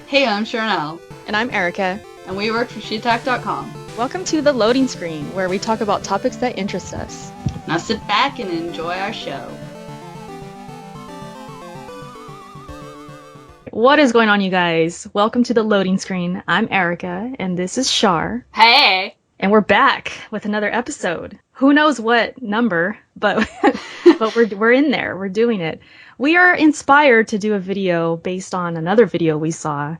Hey, I'm Charnelle. And I'm Erica. And we work for SheAttackTV. Welcome to the loading screen, where we talk about topics that interest us. Now sit back and enjoy our show. What is going on, you guys? Welcome to the loading screen. I'm Erica, and this is Char. Hey! And we're back with another episode. Who knows what number, but we're in there. We're doing it. We are inspired to do a video based on another video we saw,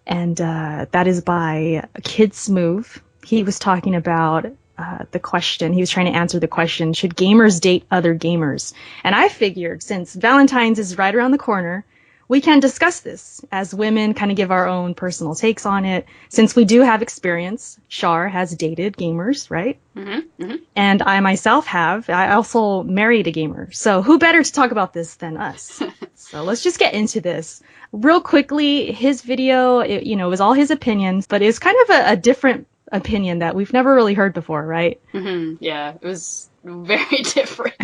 and that is by Kid Smooth. He was talking about the question. He was trying to answer the question, should gamers date other gamers? And I figured, since Valentine's is right around the corner, we can discuss this as women, kind of give our own personal takes on it. Since we do have experience, Char has dated gamers, right? Mm-hmm, mm-hmm. And I myself have. I also married a gamer. So who better to talk about this than us? So let's just get into this. Real quickly, his video, it was all his opinions, but it's kind of a different opinion that we've never really heard before, right? Mm-hmm. Yeah, it was very different.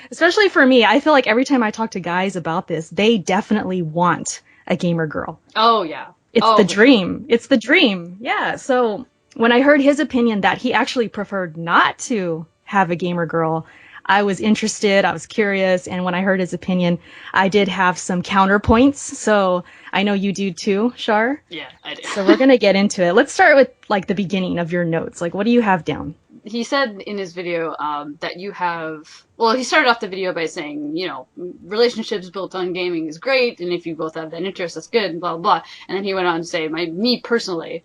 Especially for me, I feel like every time I talk to guys about this, they definitely want a gamer girl. Oh, yeah. It's the dream. It's the dream. Yeah. So when I heard his opinion that he actually preferred not to have a gamer girl, I was interested. I was curious. And when I heard his opinion, I did have some counterpoints. So I know you do too, Char. Yeah, I do. So we're going to get into it. Let's start with the beginning of your notes. What do you have down? He said in his video that you have... Well, he started off the video by saying, relationships built on gaming is great, and if you both have that interest, that's good, and blah, blah, blah. And then he went on to say, me personally,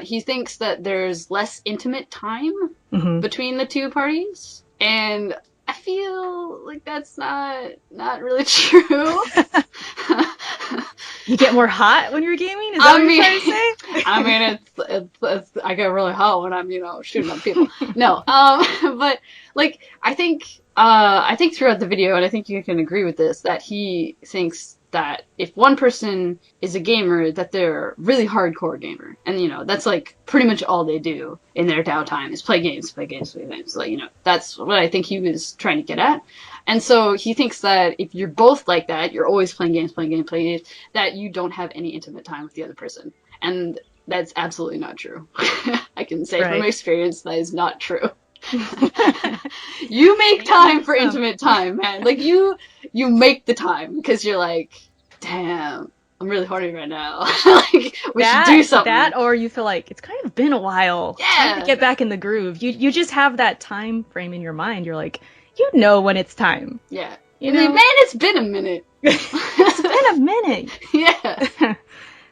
he thinks that there's less intimate time between the two parties, and I feel like that's not really true. You get more hot when you're gaming? Is that what you're trying to say? I mean, it's I get really hot when I'm, shooting at people. No, but I think throughout the video, and I think you can agree with this, that he thinks that if one person is a gamer, that they're a really hardcore gamer, and that's pretty much all they do in their downtime is play games. That's what I think he was trying to get at. And so he thinks that if you're both like that, you're always playing games, that you don't have any intimate time with the other person. And that's absolutely not true. I can say from experience that is not true. You make time for intimate time, man. You make the time because you're like, damn, I'm really horny right now. We should do something. That, or you feel like it's kind of been a while. Yeah. Time to get back in the groove. You just have that time frame in your mind. You're like, when it's time. Yeah. Man, it's been a minute. It's been a minute. Yeah.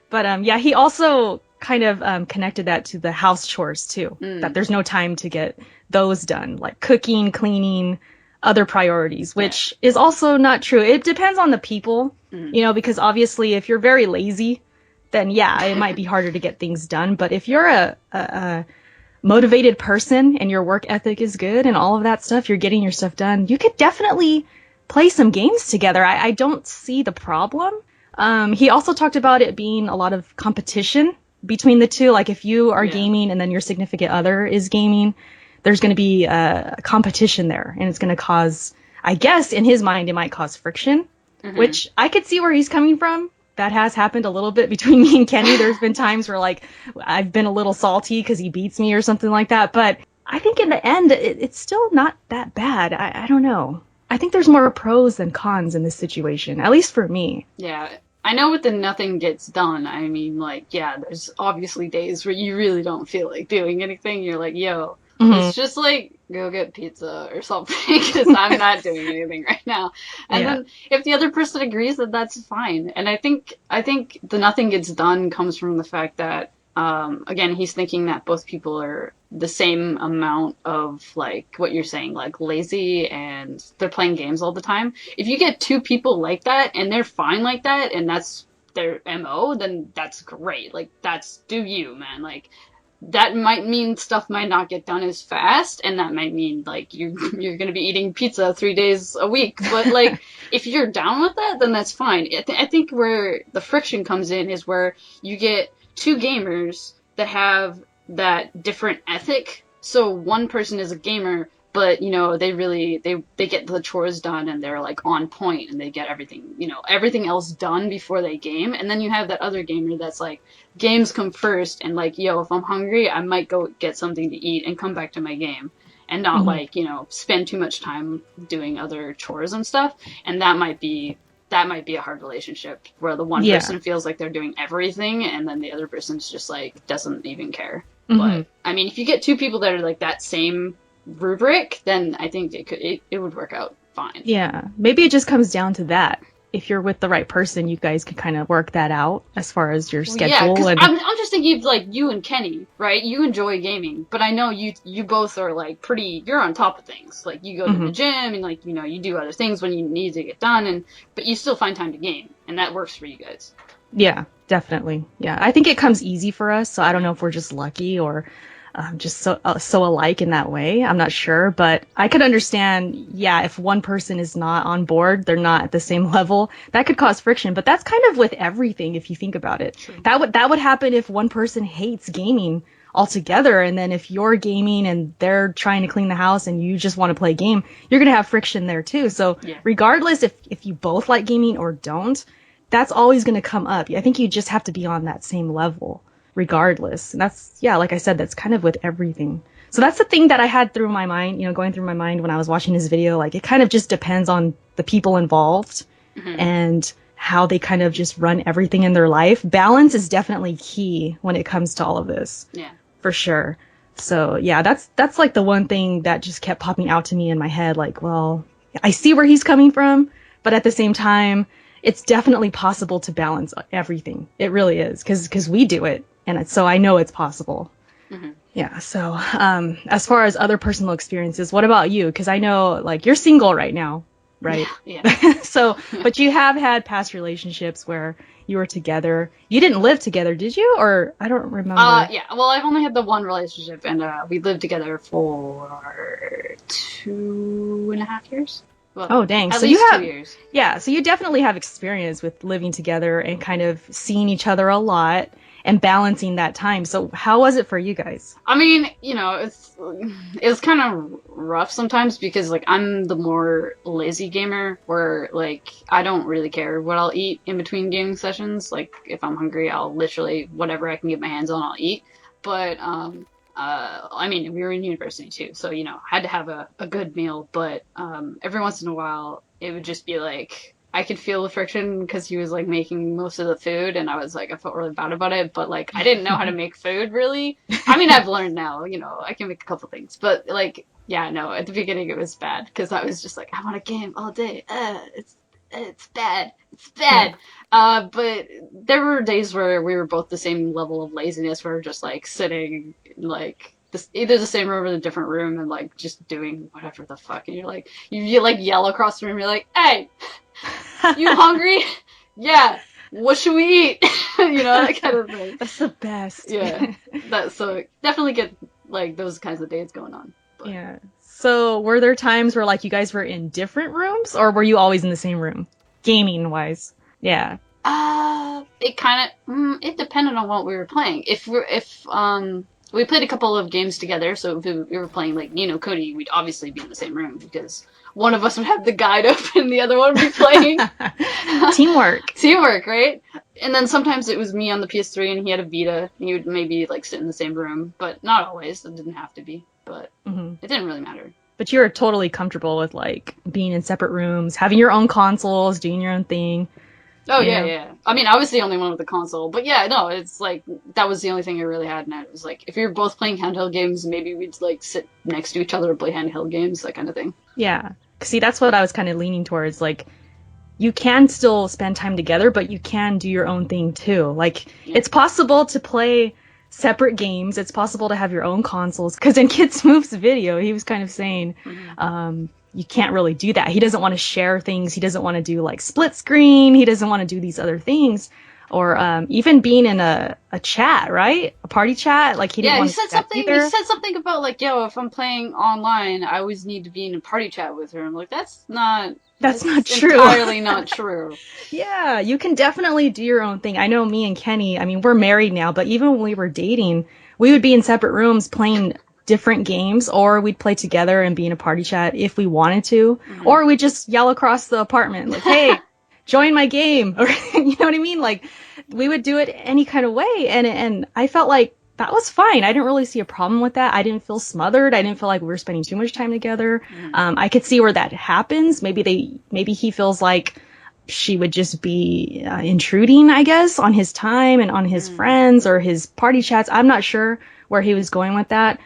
But he also kind of connected that to the house chores too. That there's no time to get those done, like cooking, cleaning, other priorities, which is also not true. It depends on the people, because obviously if you're very lazy, then it might be harder to get things done. But if you're a motivated person and your work ethic is good and all of that stuff, you're getting your stuff done, you could definitely play some games together. I don't see the problem. He also talked about it being a lot of competition between the two. Like if you are gaming and then your significant other is gaming, there's going to be a competition there, and it's going to cause, I guess in his mind, it might cause friction, which I could see where he's coming from. That has happened a little bit between me and Kenny. There's been times where I've been a little salty because he beats me or something like that. But I think in the end, it's still not that bad. I don't know. I think there's more pros than cons in this situation, at least for me. Yeah. I know with the nothing gets done, I mean, there's obviously days where you really don't feel like doing anything. You're like, yo, let's just go get pizza or something because I'm not doing anything right now. And then if the other person agrees, then that's fine. And I think the nothing gets done comes from the fact that, again, he's thinking that both people are the same amount of what you're saying, lazy, and they're playing games all the time. If you get two people like that and they're fine like that and that's their MO, then that's great. That's do you, man. That might mean stuff might not get done as fast, and that might mean you're gonna be eating pizza 3 days a week. But if you're down with that, then that's fine. I think where the friction comes in is where you get two gamers that have that different ethic. So one person is a gamer, but you know, they get the chores done and they're like on point and they get everything, you know, everything else done before they game. And then you have that other gamer that's like, games come first, and like, yo, if I'm hungry, I might go get something to eat and come back to my game, and not like, you know, spend too much time doing other chores and stuff. And that might be a hard relationship where the one person feels like they're doing everything and then the other person's just like doesn't even care. But I mean, if you get two people that are like that same rubric, then I think it would work out fine. Yeah, maybe it just comes down to that. If you're with the right person, you guys can kind of work that out as far as your schedule. Yeah, I'm just thinking of like you and Kenny, right? You enjoy gaming, but I know you both are like you're on top of things. Like you go to the gym and like, you know, you do other things when you need to get done, but you still find time to game, and that works for you guys. Yeah, definitely. Yeah, I think it comes easy for us, so I don't know if we're just lucky or just so alike in that way. I'm not sure, but I could understand, yeah, if one person is not on board, they're not at the same level, that could cause friction. But that's kind of with everything if you think about it. True. That would happen if one person hates gaming altogether, and then if you're gaming and they're trying to clean the house and you just want to play a game, you're going to have friction there too. So regardless if you both like gaming or don't, that's always going to come up. I think you just have to be on that same level regardless. And that's, yeah, like I said, that's kind of with everything. So that's the thing that I had through my mind, you know, going through my mind when I was watching this video. Like, it kind of just depends on the people involved and how they kind of just run everything in their life. Balance is definitely key when it comes to all of this. Yeah, for sure. So yeah, that's like the one thing that just kept popping out to me in my head. Like, well, I see where he's coming from, but at the same time, it's definitely possible to balance everything. It really is, because we do it. And so I know it's possible. Yeah. So as far as other personal experiences, what about you? Because I know, like, you're single right now, right? Yeah. So, but you have had past relationships where you were together. You didn't live together, did you? Or I don't remember. Yeah. Well, I've only had the one relationship, and we lived together for 2.5 years. Well, oh, dang. At least 2 years. Yeah. So you definitely have experience with living together and kind of seeing each other a lot and balancing that time. So how was it for you guys? I mean, you know, it was kind of rough sometimes because, like, I'm the more lazy gamer where, like, I don't really care what I'll eat in between gaming sessions. Like, if I'm hungry, I'll literally, whatever I can get my hands on, I'll eat. But, I mean, we were in university too, so, you know, had to have a good meal, but every once in a while, it would just be like, I could feel the friction because he was like making most of the food, and I was like, I felt really bad about it, but like I didn't know how to make food really. I mean, I've learned now, you know, I can make a couple things, but like, yeah, no, at the beginning it was bad because I was just like, I want a game all day. It's bad. It's bad. But there were days where we were both the same level of laziness. We were just like sitting like either the same room or the different room and like just doing whatever the fuck. And you're like, you like yell across the room. You're like, hey, you hungry? Yeah. What should we eat? You know, that kind of thing. That's the best. Yeah. So definitely get like those kinds of days going on. But. Yeah. So were there times where like you guys were in different rooms, or were you always in the same room, gaming wise? Yeah. It kind of it depended on what we were playing. If we played a couple of games together, so if we were playing like Ni no Kuni, we'd obviously be in the same room because one of us would have the guide open and the other one would be playing. Teamwork, right? And then sometimes it was me on the PS3 and he had a Vita, and he would maybe like sit in the same room, but not always. It didn't have to be, but it didn't really matter. But you're totally comfortable with like being in separate rooms, having your own consoles, doing your own thing. Oh, yeah. I mean, I was the only one with the console. But yeah, no, it's like, that was the only thing I really had. And it was like, if we were both playing handheld games, maybe we'd like sit next to each other and play handheld games, that kind of thing. Yeah. See, that's what I was kind of leaning towards. Like, you can still spend time together, but you can do your own thing too. Like, it's possible to play separate games. It's possible to have your own consoles. Because in Kids Move's video, he was kind of saying, you can't really do that. He doesn't want to share things. He doesn't want to do like split screen. He doesn't want to do these other things, or even being in a chat, right? A party chat. Like he didn't want to do that either. He said something about like, yo, if I'm playing online, I always need to be in a party chat with her. I'm like, that's not true. Entirely not true. Yeah, you can definitely do your own thing. I know me and Kenny, I mean, we're married now, but even when we were dating, we would be in separate rooms playing different games, or we'd play together and be in a party chat if we wanted to, or we'd just yell across the apartment like, hey, join my game, or you know what I mean? Like, we would do it any kind of way, and I felt like that was fine. I didn't really see a problem with that. I didn't feel smothered. I didn't feel like we were spending too much time together. I could see where that happens. Maybe he feels like she would just be intruding, I guess, on his time and on his friends or his party chats. I'm not sure where he was going with that,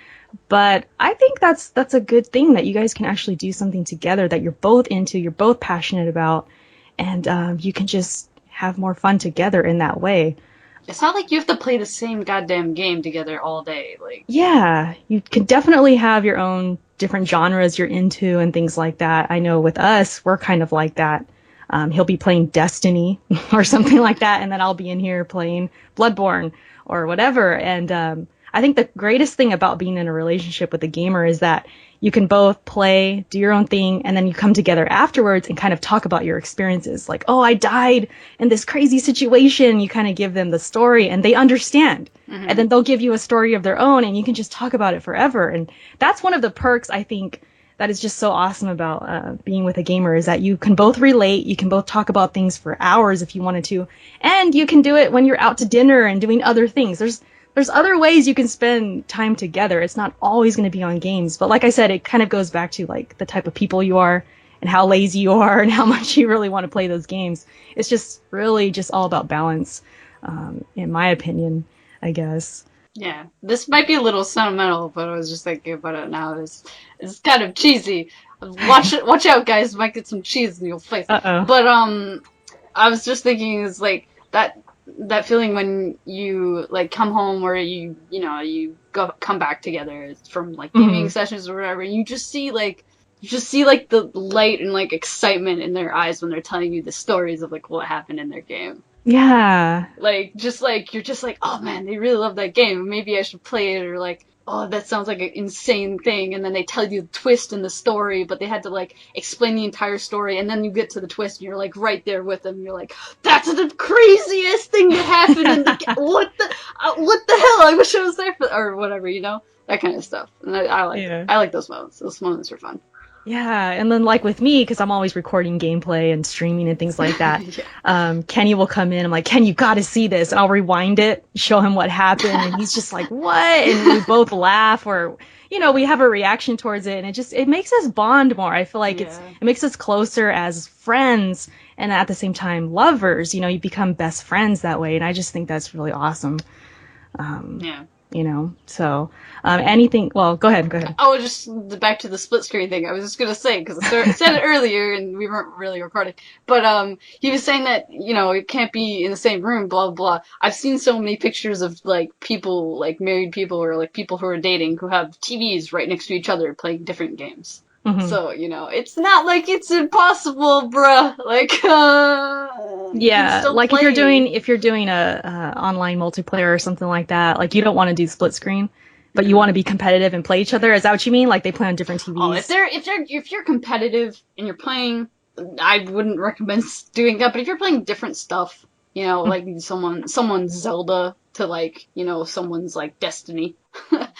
but I think that's a good thing, that you guys can actually do something together that you're both into, you're both passionate about, and you can just have more fun together in that way. It's not like you have to play the same goddamn game together all day. Like, yeah, you can definitely have your own different genres you're into and things like that. I know with us, we're kind of like that. He'll be playing Destiny or something like that, and then I'll be in here playing Bloodborne or whatever. And I think the greatest thing about being in a relationship with a gamer is that you can both play, do your own thing, and then you come together afterwards and kind of talk about your experiences. Like, oh, I died in this crazy situation. You kind of give them the story, and they understand. And then they'll give you a story of their own, and you can just talk about it forever. And that's one of the perks, I think, that is just so awesome about being with a gamer, is that you can both relate, you can both talk about things for hours if you wanted to, and you can do it when you're out to dinner and doing other things. There's other ways you can spend time together. It's not always going to be on games, but like I said, it kind of goes back to like the type of people you are and how lazy you are and how much you really want to play those games. It's just really just all about balance, in my opinion, I guess. Yeah, this might be a little sentimental, but I was just thinking about it now. It's kind of cheesy. Watch out, guys! Might get some cheese in your face. Uh-oh. But I was just thinking, is like that feeling when you like come home, or you come back together from like gaming sessions or whatever, and you just see like the light and like excitement in their eyes when they're telling you the stories of like what happened in their game. Yeah. Like, just like, you're just like, oh man, they really love that game. Maybe I should play it, or like, oh, that sounds like an insane thing. And then they tell you the twist in the story, but they had to like explain the entire story. And then you get to the twist and you're like right there with them. You're like, that's the craziest thing that happened in the game. What the hell? I wish I was there for, or whatever, that kind of stuff. And I like those moments. Those moments are fun. Yeah, and then like with me, because I'm always recording gameplay and streaming and things like that, Kenny will come in, I'm like, Ken, you gotta see this, and I'll rewind it, show him what happened, and he's just like, what? And we both laugh, or, we have a reaction towards it, and it makes us bond more. I feel like it makes us closer as friends, and at the same time, lovers. You become best friends that way, and I just think that's really awesome. So anything, well, go ahead. Oh, just back to the split screen thing. I was just gonna say, because I said it earlier and we weren't really recording, but he was saying that, it can't be in the same room, blah, blah. I've seen so many pictures of, like, people, like, married people or, like, people who are dating who have TVs right next to each other playing different games. So, it's not like it's impossible, bruh. Like, yeah, like if you're doing a online multiplayer or something like that, like you don't want to do split screen, but you want to be competitive and play each other. Is that what you mean? Like they play on different TVs? Oh, if you're competitive and you're playing, I wouldn't recommend doing that. But if you're playing different stuff, like someone's Zelda to like, someone's like Destiny, right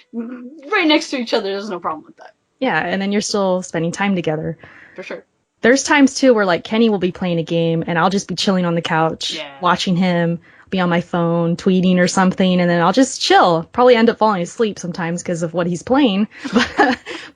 next to each other, there's no problem with that. Yeah, and then you're still spending time together. For sure. There's times, too, where, like, Kenny will be playing a game, and I'll just be chilling on the couch, watching him, be on my phone, tweeting or something, and then I'll just chill. Probably end up falling asleep sometimes because of what he's playing.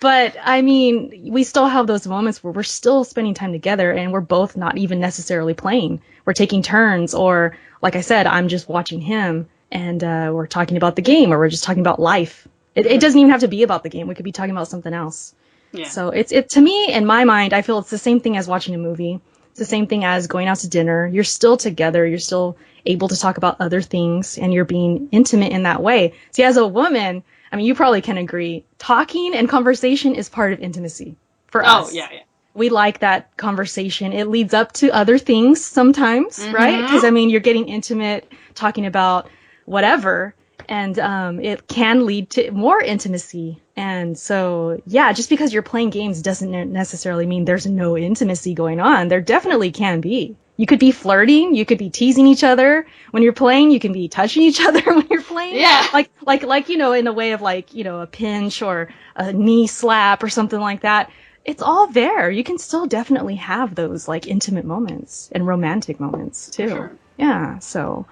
But, I mean, we still have those moments where we're still spending time together, and we're both not even necessarily playing. We're taking turns, or, like I said, I'm just watching him, and we're talking about the game, or we're just talking about life. It doesn't even have to be about the game. We could be talking about something else. Yeah. So it's to me, in my mind, I feel it's the same thing as watching a movie. It's the same thing as going out to dinner. You're still together. You're still able to talk about other things, and you're being intimate in that way. See, as a woman, I mean, you probably can agree, talking and conversation is part of intimacy for us. Oh, yeah. We like that conversation. It leads up to other things sometimes, right? Because, I mean, you're getting intimate, talking about whatever. And it can lead to more intimacy. And so, yeah, just because you're playing games doesn't necessarily mean there's no intimacy going on. There definitely can be. You could be flirting, you could be teasing each other when you're playing, you can be touching each other when you're playing. Yeah. Like, you know, in a way of like, you know, a pinch or a knee slap or something like that. It's all there. You can still definitely have those like intimate moments and romantic moments too. For sure. Yeah. So,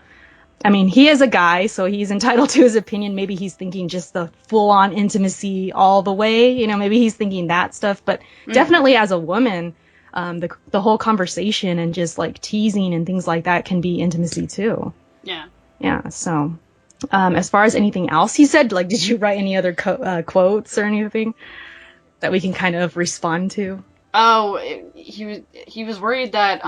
I mean, he is a guy, so he's entitled to his opinion. Maybe he's thinking just the full-on intimacy all the way. You know, maybe he's thinking that stuff. But definitely as a woman, the whole conversation and just like teasing and things like that can be intimacy too. Yeah. Yeah. So, as far as anything else he said, like, did you write any other quotes or anything that we can kind of respond to? Oh, he was worried that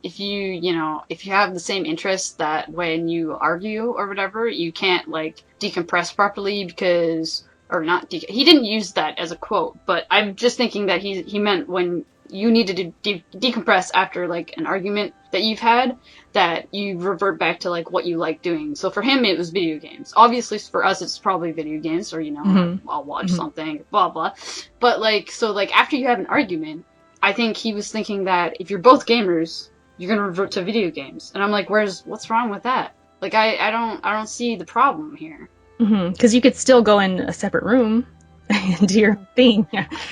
if you have the same interests, that when you argue or whatever, you can't like decompress properly because, or not he didn't use that as a quote, but I'm just thinking that he meant when you needed to decompress after like an argument that you've had, that you revert back to like what you like doing. So for him, it was video games. Obviously for us, it's probably video games, or I'll watch something, blah blah. But like, so like after you have an argument, I think he was thinking that if you're both gamers, you're gonna revert to video games. And I'm like, what's wrong with that? Like I don't see the problem here. Because you could still go in a separate room and do your thing.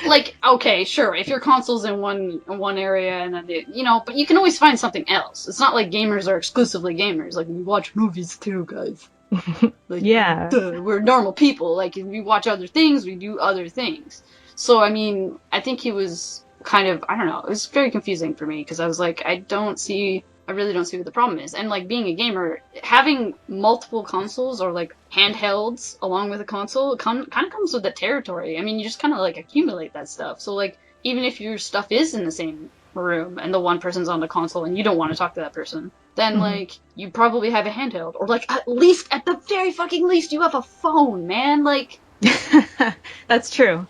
Like, okay, sure, if your console's in one area and then but you can always find something else. It's not like gamers are exclusively gamers. Like, we watch movies too, guys. Like, yeah. We're normal people. Like, if we watch other things, we do other things. So, I mean, I think he was kind of, I don't know, it was very confusing for me because I was like, I really don't see what the problem is. And like being a gamer, having multiple consoles or like handhelds along with a console kind of comes with the territory. I mean, you just kind of like accumulate that stuff. So like, even if your stuff is in the same room and the one person's on the console and you don't want to talk to that person, then like you probably have a handheld, or like at the very fucking least, you have a phone, man. Like, that's true.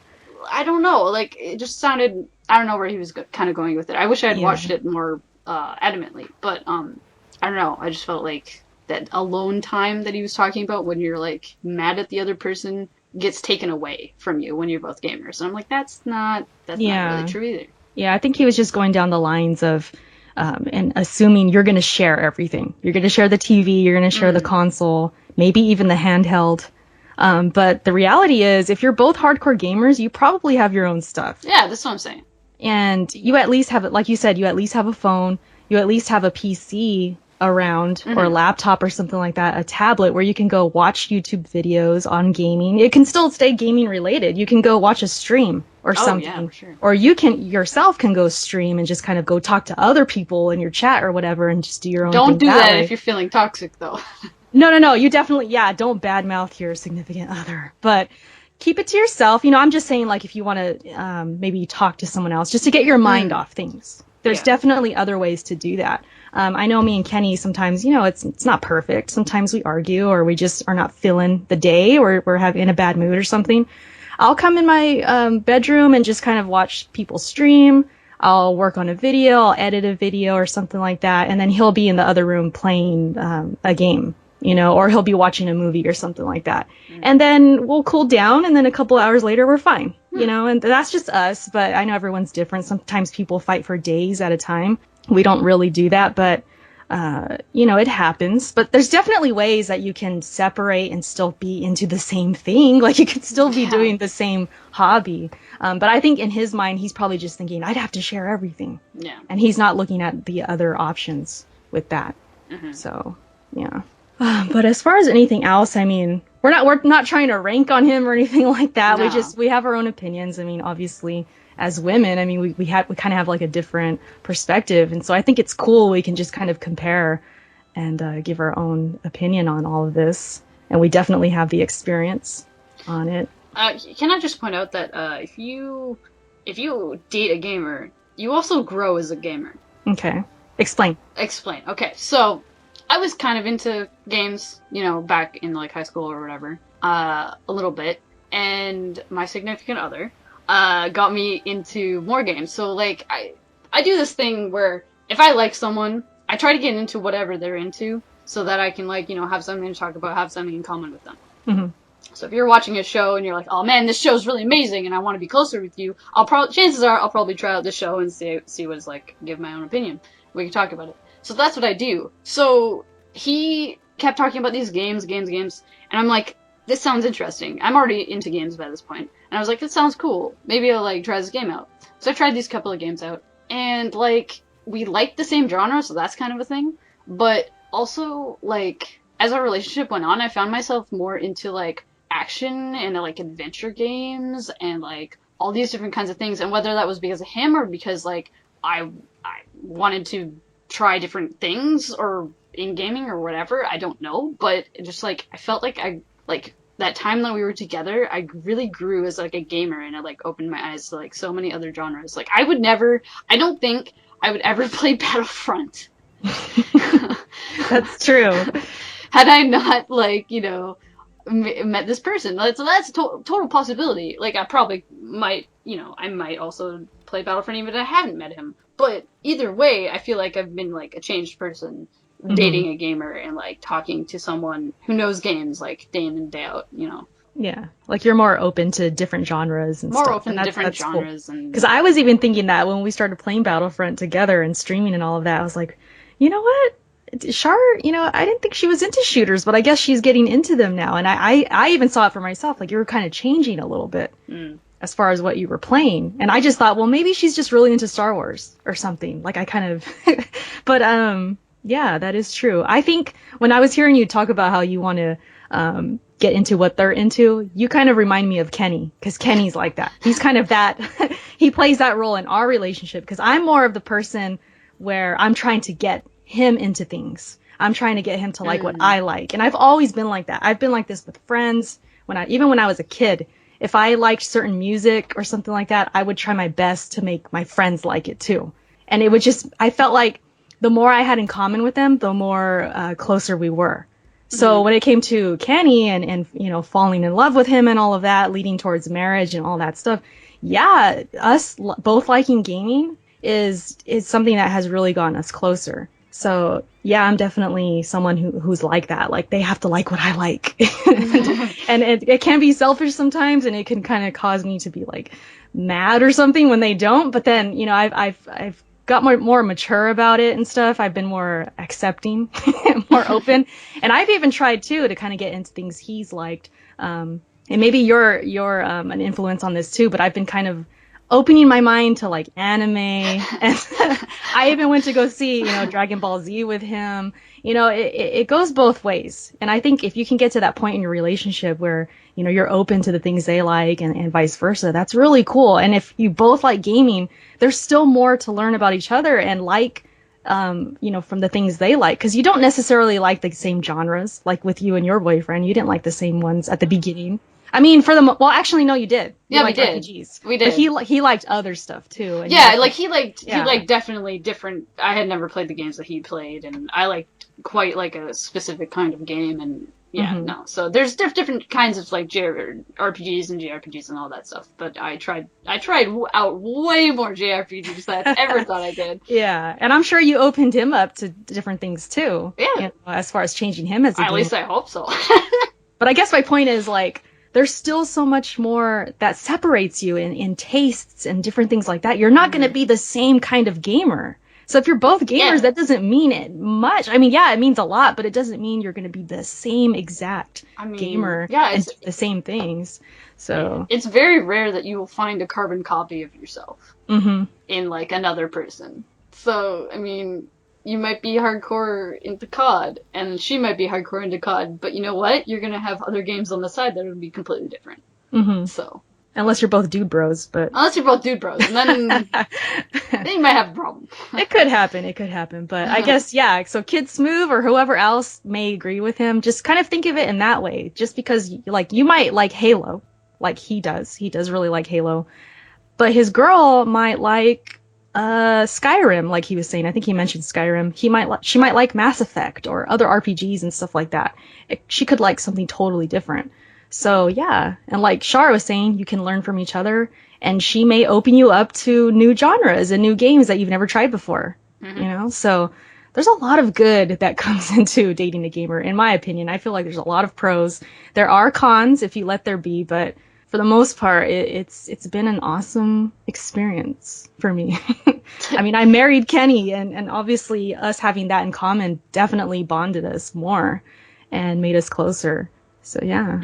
I don't know. Like, it just sounded, I don't know where he was kind of going with it. I wish I had watched it more adamantly, but I don't know. I just felt like that alone time that he was talking about when you're like mad at the other person gets taken away from you when you're both gamers. And I'm like, that's not really true either. Yeah, I think he was just going down the lines of and assuming you're going to share everything. You're going to share the TV, you're going to share the console, maybe even the handheld. But the reality is, if you're both hardcore gamers, you probably have your own stuff. Yeah, that's what I'm saying. And you at least have it, like you said, you at least have a phone, you at least have a PC around, or a laptop or something like that, a tablet where you can go watch YouTube videos on gaming. It can still stay gaming related. You can go watch a stream or something. Yeah, for sure. Or you can yourself can go stream and just kind of go talk to other people in your chat or whatever and just do your own thing. Don't do that way. if you're feeling toxic, though. No. You definitely, don't badmouth your significant other. But keep it to yourself. I'm just saying, like, if you want to maybe talk to someone else just to get your mind off things. There's definitely other ways to do that. I know me and Kenny sometimes, it's not perfect. Sometimes we argue or we just are not feeling the day or we're having a bad mood or something. I'll come in my bedroom and just kind of watch people stream. I'll work on a video, I'll edit a video or something like that. And then he'll be in the other room playing a game, or he'll be watching a movie or something like that. And then we'll cool down and then a couple hours later we're fine, and that's just us. But I know everyone's different. Sometimes people fight for days at a time. We don't really do that, but it happens. But there's definitely ways that you can separate and still be into the same thing. Like, you could still be doing the same hobby. But I think in his mind, he's probably just thinking, I'd have to share everything. Yeah. And he's not looking at the other options with that. So, yeah. But as far as anything else, I mean, we're not trying to rank on him or anything like that. No. We have our own opinions. I mean, obviously, as women, I mean, we kind of have like a different perspective. And so I think it's cool. We can just kind of compare and give our own opinion on all of this. And we definitely have the experience on it. Can I just point out that if you date a gamer, you also grow as a gamer. Okay. Explain. Okay, so I was kind of into games, back in like high school or whatever, a little bit. And my significant other got me into more games. So, like, I do this thing where if I like someone, I try to get into whatever they're into so that I can, like, have something to talk about, have something in common with them. So if you're watching a show and you're like, oh man, this show's really amazing and I want to be closer with you, chances are I'll probably try out this show and see what it's like, give my own opinion. We can talk about it. So that's what I do. So he kept talking about these games, and I'm like, this sounds interesting. I'm already into games by this point. And I was like, this sounds cool. Maybe I'll, like, try this game out. So I tried these couple of games out. And, like, we liked the same genre, so that's kind of a thing. But also, like, as our relationship went on, I found myself more into, like, action and, like, adventure games and, like, all these different kinds of things. And whether that was because of him or because, like, I wanted to try different things or in gaming or whatever, I don't know. But just, like, I felt like that time that we were together, I really grew as, like, a gamer, and it, like, opened my eyes to, like, so many other genres. Like, I don't think I would ever play Battlefront. That's true. Had I not, like, you know, met this person. So that's a total possibility. Like, I probably might, you know, I might also play Battlefront even if I hadn't met him. But either way, I feel like I've been, like, a changed person dating a gamer and, like, talking to someone who knows games, like, day in and day out, you know. Yeah, like you're more open to different genres and more stuff. open to different genres. Cool. And because I was even thinking that when we started playing Battlefront together and streaming and all of that, I was like, you know what? Char, you know, I didn't think she was into shooters, but I guess she's getting into them now. And I even saw it for myself, like you were kind of changing a little bit as far as what you were playing. And I just thought, well, maybe she's just really into Star Wars or something. Like I kind of, but yeah, that is true. I think when I was hearing you talk about how you want to get into what they're into, you kind of remind me of Kenny, because Kenny's like that. He's kind of that, he plays that role in our relationship, because I'm more of the person where I'm trying to get him into things. I'm trying to get him to like what I like. And I've always been like that. I've been like this with friends. Even when I was a kid, if I liked certain music or something like that, I would try my best to make my friends like it too. And it would I felt like the more I had in common with them, the more closer we were. So when it came to Kenny and you know, falling in love with him and all of that, leading towards marriage and all that stuff, yeah, us both liking gaming is something that has really gotten us closer. So yeah, I'm definitely someone who's like that. Like they have to like what I like. And it can be selfish sometimes, and it can kind of cause me to be like mad or something when they don't. But then, you know, I've got more mature about it and stuff. I've been more accepting, more open. And I've even tried too to kind of get into things he's liked. And maybe you're an influence on this too, but I've been kind of opening my mind to like anime. And I even went to go see, you know, Dragon Ball Z with him. You know, it goes both ways. And I think if you can get to that point in your relationship where, you know, you're open to the things they like and vice versa, that's really cool. And if you both like gaming, there's still more to learn about each other and like, you know, from the things they like. Because you don't necessarily like the same genres. Like with you and your boyfriend, you didn't like the same ones at the beginning. I mean, well, actually, no, you did. Yeah, we did. RPGs. We did. But he liked other stuff too. And yeah, like he liked definitely different. I had never played the games that he played, and I liked quite like a specific kind of game. And yeah, no. So there's different kinds of like RPGs and JRPGs and all that stuff. But I tried out way more JRPGs than I ever thought I did. Yeah, and I'm sure you opened him up to different things too. Yeah, you know, as far as changing him as a gamer. At least I hope so. But I guess my point is like, there's still so much more that separates you in tastes and different things like that. You're not going to be the same kind of gamer. So if you're both gamers, that doesn't mean it much. I mean, yeah, it means a lot, but it doesn't mean you're going to be the same exact gamer and do the same things. So it's very rare that you will find a carbon copy of yourself in like another person. So, I mean, you might be hardcore into COD, and she might be hardcore into COD, but you know what? You're going to have other games on the side that would be completely different. So unless you're both dude bros, but... Unless you're both dude bros, and then you might have a problem. It could happen, but I guess, yeah, so Kid Smooth or whoever else may agree with him, just kind of think of it in that way, just because, like, you might like Halo, like he does really like Halo, but his girl might like Skyrim, like he was saying. I think he mentioned Skyrim. She might like Mass Effect or other RPGs and stuff like that. She could like something totally different. So yeah, and like Shar was saying, you can learn from each other, and she may open you up to new genres and new games that you've never tried before. You know, so there's a lot of good that comes into dating a gamer, in my opinion. I feel like there's a lot of pros. There are cons if you let there be, but for the most part, it's been an awesome experience for me. I mean, I married Kenny, and obviously us having that in common definitely bonded us more and made us closer. So yeah.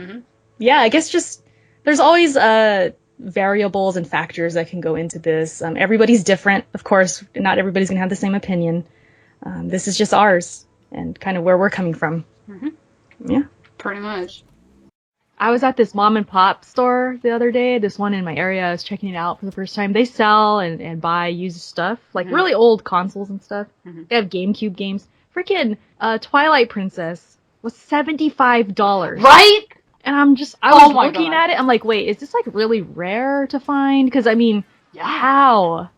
Yeah, I guess just there's always variables and factors that can go into this. Everybody's different, of course. Not everybody's gonna have the same opinion. This is just ours and kind of where we're coming from. Yeah. Pretty much. I was at this mom and pop store the other day, this one in my area. I was checking it out for the first time. They sell and buy used stuff, like really old consoles and stuff. They have GameCube games. Freaking Twilight Princess was $75. Right? And I was looking at it, I'm like, wait, is this like really rare to find? Because I mean, how?